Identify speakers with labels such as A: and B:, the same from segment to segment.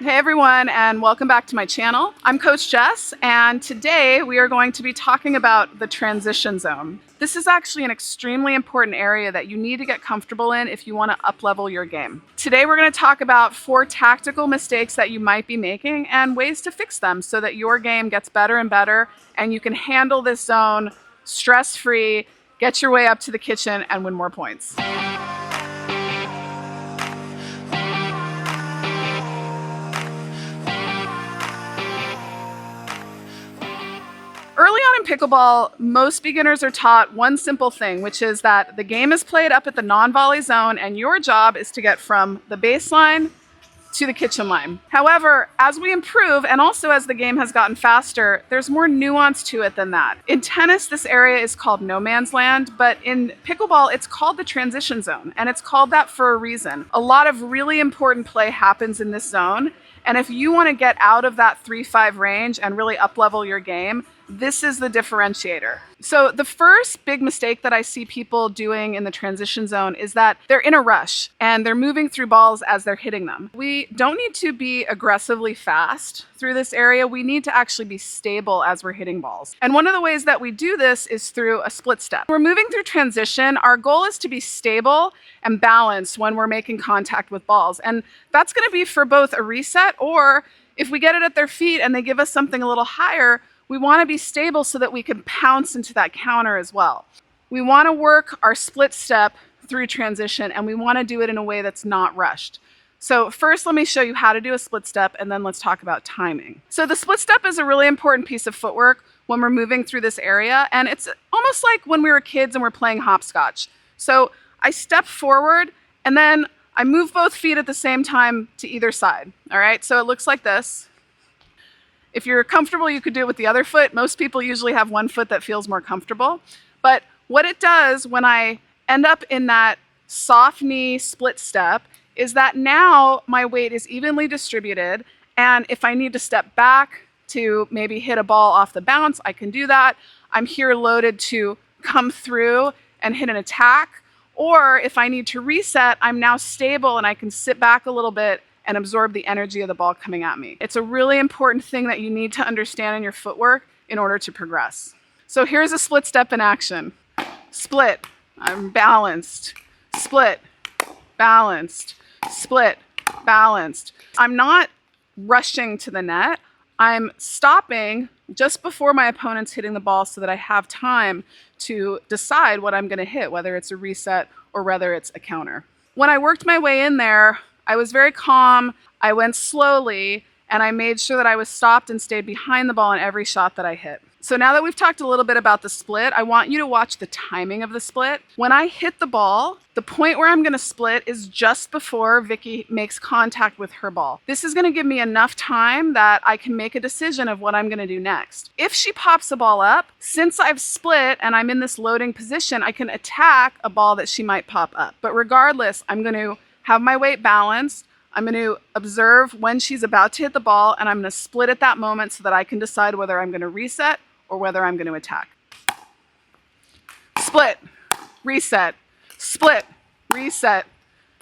A: Hey everyone, and welcome back to my channel. I'm Coach Jess, and today we are going to be talking about the transition zone. This is actually an extremely important area that you need to get comfortable in if you want to up-level your game. Today we're going to talk about 4 tactical mistakes that you might be making and ways to fix them so that your game gets better and better and you can handle this zone stress-free, get your way up to the kitchen, and win more points. Early on in pickleball, most beginners are taught one simple thing, which is that the game is played up at the non-volley zone and your job is to get from the baseline to the kitchen line. However, as we improve and also as the game has gotten faster, there's more nuance to it than that. In tennis, this area is called no man's land, but in pickleball, it's called the transition zone, and it's called that for a reason. A lot of really important play happens in this zone, and if you want to get out of that 3-5 range and really up-level your game, this is the differentiator. So the first big mistake that I see people doing in the transition zone is that they're in a rush and they're moving through balls as they're hitting them. We don't need to be aggressively fast through this area. We need to actually be stable as we're hitting balls. And one of the ways that we do this is through a split step. We're moving through transition. Our goal is to be stable and balanced when we're making contact with balls. And that's going to be for both a reset, or if we get it at their feet and they give us something a little higher, we want to be stable so that we can pounce into that counter as well. We want to work our split step through transition, and we want to do it in a way that's not rushed. So first, let me show you how to do a split step, and then let's talk about timing. So the split step is a really important piece of footwork when we're moving through this area, and it's almost like when we were kids and we're playing hopscotch. So I step forward, and then I move both feet at the same time to either side. All right, so it looks like this. If you're comfortable, you could do it with the other foot. Most people usually have one foot that feels more comfortable. But what it does when I end up in that soft knee split step is that now my weight is evenly distributed. And if I need to step back to maybe hit a ball off the bounce, I can do that. I'm here loaded to come through and hit an attack. Or if I need to reset, I'm now stable and I can sit back a little bit and absorb the energy of the ball coming at me. It's a really important thing that you need to understand in your footwork in order to progress. So here's a split step in action. Split, I'm balanced. Split, balanced. Split, balanced. I'm not rushing to the net. I'm stopping just before my opponent's hitting the ball so that I have time to decide what I'm going to hit, whether it's a reset or whether it's a counter. When I worked my way in there, I was very calm, I went slowly, and I made sure that I was stopped and stayed behind the ball in every shot that I hit. So now that we've talked a little bit about the split, I want you to watch the timing of the split. When I hit the ball, the point where I'm going to split is just before Vicky makes contact with her ball. This is going to give me enough time that I can make a decision of what I'm going to do next. If she pops the ball up, since I've split and I'm in this loading position, I can attack a ball that she might pop up. But regardless, I'm going to have my weight balanced. I'm going to observe when she's about to hit the ball, and I'm going to split at that moment so that I can decide whether I'm going to reset or whether I'm going to attack. Split, reset, split, reset,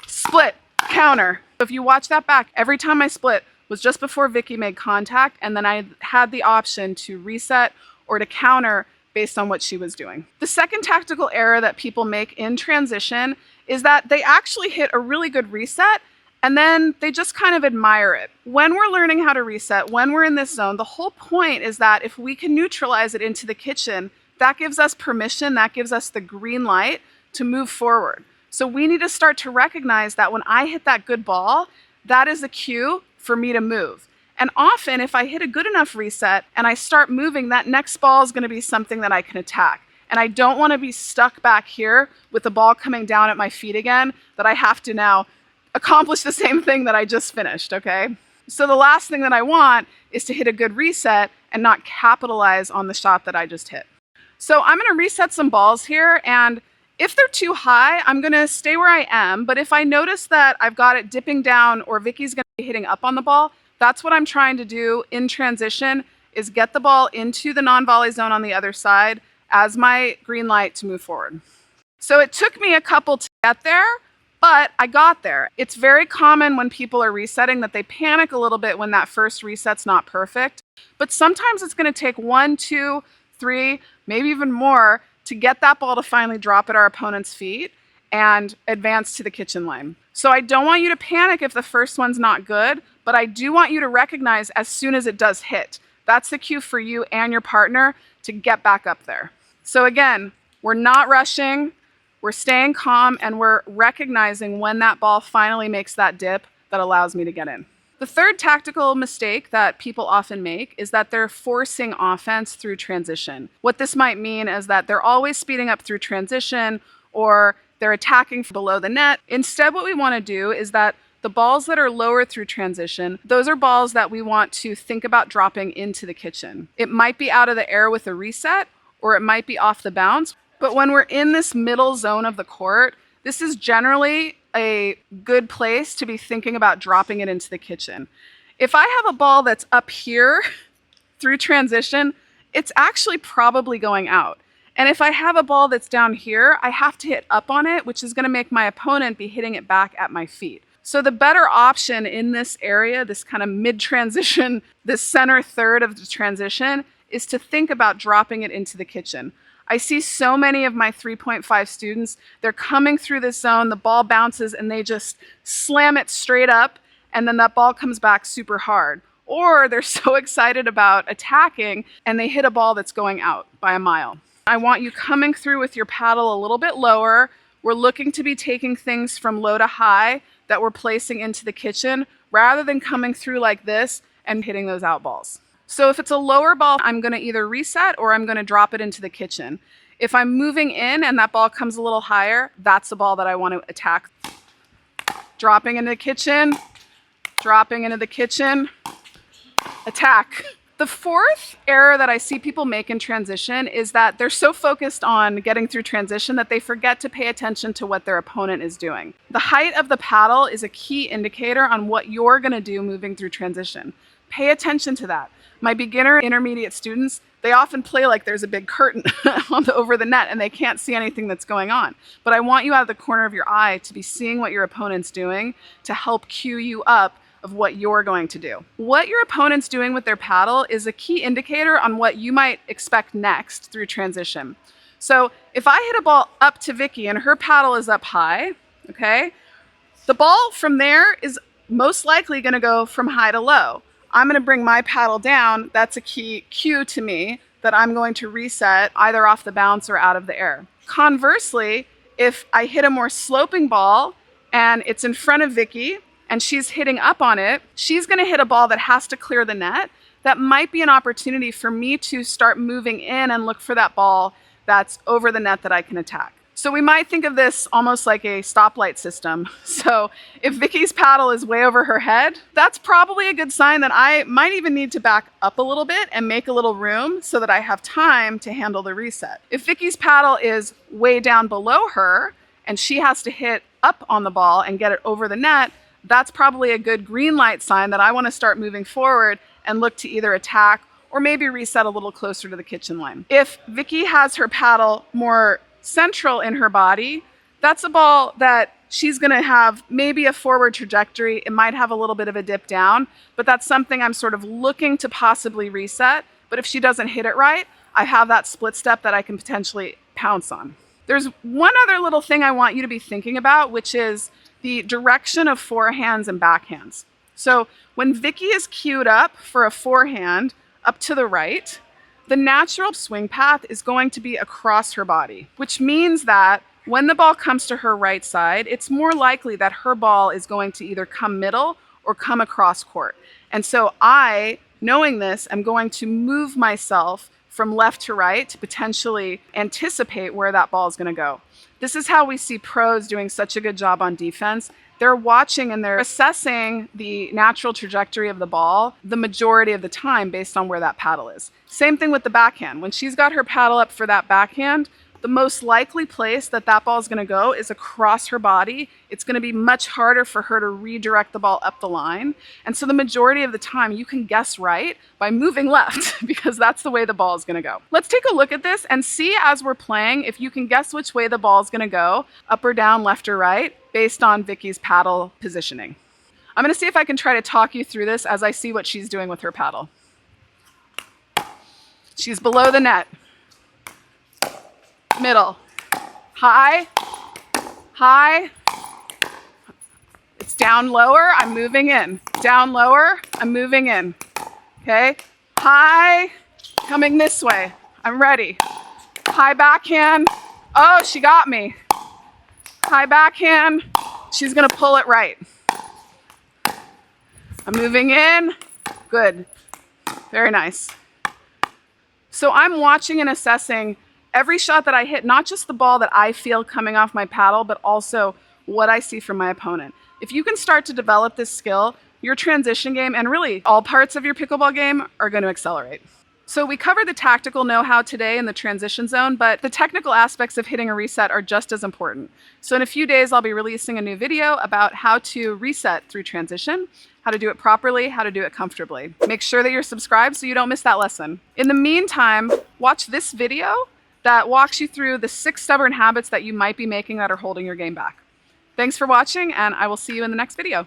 A: split, counter. If you watch that back, every time I split was just before Vicky made contact, and then I had the option to reset or to counter based on what she was doing. The second tactical error that people make in transition is that they actually hit a really good reset and then they just kind of admire it. When we're learning how to reset, when we're in this zone, the whole point is that if we can neutralize it into the kitchen, that gives us permission, that gives us the green light to move forward. So we need to start to recognize that when I hit that good ball, that is a cue for me to move. And often if I hit a good enough reset and I start moving, that next ball is going to be something that I can attack. And I don't want to be stuck back here with the ball coming down at my feet again, that I have to now accomplish the same thing that I just finished, okay? So the last thing that I want is to hit a good reset and not capitalize on the shot that I just hit. So I'm going to reset some balls here, and if they're too high, I'm going to stay where I am. But if I notice that I've got it dipping down or Vicky's going to be hitting up on the ball, that's what I'm trying to do in transition, is get the ball into the non-volley zone on the other side as my green light to move forward. So it took me a couple to get there, But I got there. It's very common when people are resetting that they panic a little bit when that first reset's not perfect. But sometimes it's going to take 1, 2, 3, maybe even more to get that ball to finally drop at our opponent's feet and advance to the kitchen line. So I don't want you to panic if the first one's not good, but I do want you to recognize as soon as it does hit. That's the cue for you and your partner to get back up there. So again, we're not rushing, we're staying calm, and we're recognizing when that ball finally makes that dip that allows me to get in. The third tactical mistake that people often make is that they're forcing offense through transition. What this might mean is that they're always speeding up through transition, or they're attacking below the net. Instead, what we want to do is that the balls that are lower through transition, those are balls that we want to think about dropping into the kitchen. It might be out of the air with a reset, or it might be off the bounce. But when we're in this middle zone of the court, this is generally a good place to be thinking about dropping it into the kitchen. If I have a ball that's up here through transition, it's actually probably going out. And if I have a ball that's down here, I have to hit up on it, which is going to make my opponent be hitting it back at my feet. So the better option in this area, this kind of mid-transition, this center third of the transition, is to think about dropping it into the kitchen. I see so many of my 3.5 students, they're coming through this zone, the ball bounces, and they just slam it straight up, and then that ball comes back super hard. Or they're so excited about attacking, and they hit a ball that's going out by a mile. I want you coming through with your paddle a little bit lower. We're looking to be taking things from low to high that we're placing into the kitchen, rather than coming through like this and hitting those out balls. So if it's a lower ball, I'm going to either reset or I'm going to drop it into the kitchen. If I'm moving in and that ball comes a little higher, that's the ball that I want to attack. Dropping into the kitchen, dropping into the kitchen, attack. The fourth error that I see people make in transition is that they're so focused on getting through transition that they forget to pay attention to what their opponent is doing. The height of the paddle is a key indicator on what you're going to do moving through transition. Pay attention to that. My beginner intermediate students, they often play like there's a big curtain over the net and they can't see anything that's going on. But I want you out of the corner of your eye to be seeing what your opponent's doing to help cue you up of what you're going to do. What your opponent's doing with their paddle is a key indicator on what you might expect next through transition. So if I hit a ball up to Vicky and her paddle is up high, okay, the ball from there is most likely going to go from high to low. I'm going to bring my paddle down. That's a key cue to me that I'm going to reset either off the bounce or out of the air. Conversely, if I hit a more sloping ball and it's in front of Vicky and she's hitting up on it, she's going to hit a ball that has to clear the net. That might be an opportunity for me to start moving in and look for that ball that's over the net that I can attack. So we might think of this almost like a stoplight system. So if Vicky's paddle is way over her head, that's probably a good sign that I might even need to back up a little bit and make a little room so that I have time to handle the reset. If Vicky's paddle is way down below her and she has to hit up on the ball and get it over the net, that's probably a good green light sign that I want to start moving forward and look to either attack or maybe reset a little closer to the kitchen line. If Vicky has her paddle more central in her body, that's a ball that she's going to have maybe a forward trajectory. It might have a little bit of a dip down, but that's something I'm sort of looking to possibly reset. But if she doesn't hit it right, I have that split step that I can potentially pounce on. There's one other little thing I want you to be thinking about, which is the direction of forehands and backhands. So when Vicky is cued up for a forehand up to the right, the natural swing path is going to be across her body, which means that when the ball comes to her right side, it's more likely that her ball is going to either come middle or come across court. And so I, knowing this, am going to move myself from left to right to potentially anticipate where that ball is going to go. This is how we see pros doing such a good job on defense. They're watching and they're assessing the natural trajectory of the ball the majority of the time based on where that paddle is. Same thing with the backhand. When she's got her paddle up for that backhand, the most likely place that that ball is going to go is across her body. It's going to be much harder for her to redirect the ball up the line. And so the majority of the time you can guess right by moving left because that's the way the ball is going to go. Let's take a look at this and see as we're playing if you can guess which way the ball is going to go, up or down, left or right, based on Vicky's paddle positioning. I'm going to see if I can try to talk you through this as I see what she's doing with her paddle. She's below the net. Middle. High. High. It's down lower, I'm moving in. Down lower, I'm moving in. Okay? High, coming this way. I'm ready. High backhand. Oh, she got me. High backhand. She's gonna pull it right. I'm moving in. Good. Very nice. So I'm watching and assessing every shot that I hit, not just the ball that I feel coming off my paddle, but also what I see from my opponent. If you can start to develop this skill, your transition game and really all parts of your pickleball game are going to accelerate. So we covered the tactical know-how today in the transition zone, but the technical aspects of hitting a reset are just as important. So in a few days, I'll be releasing a new video about how to reset through transition, how to do it properly, how to do it comfortably. Make sure that you're subscribed so you don't miss that lesson. In the meantime, watch this video that walks you through the 6 stubborn habits that you might be making that are holding your game back. Thanks for watching, and I will see you in the next video.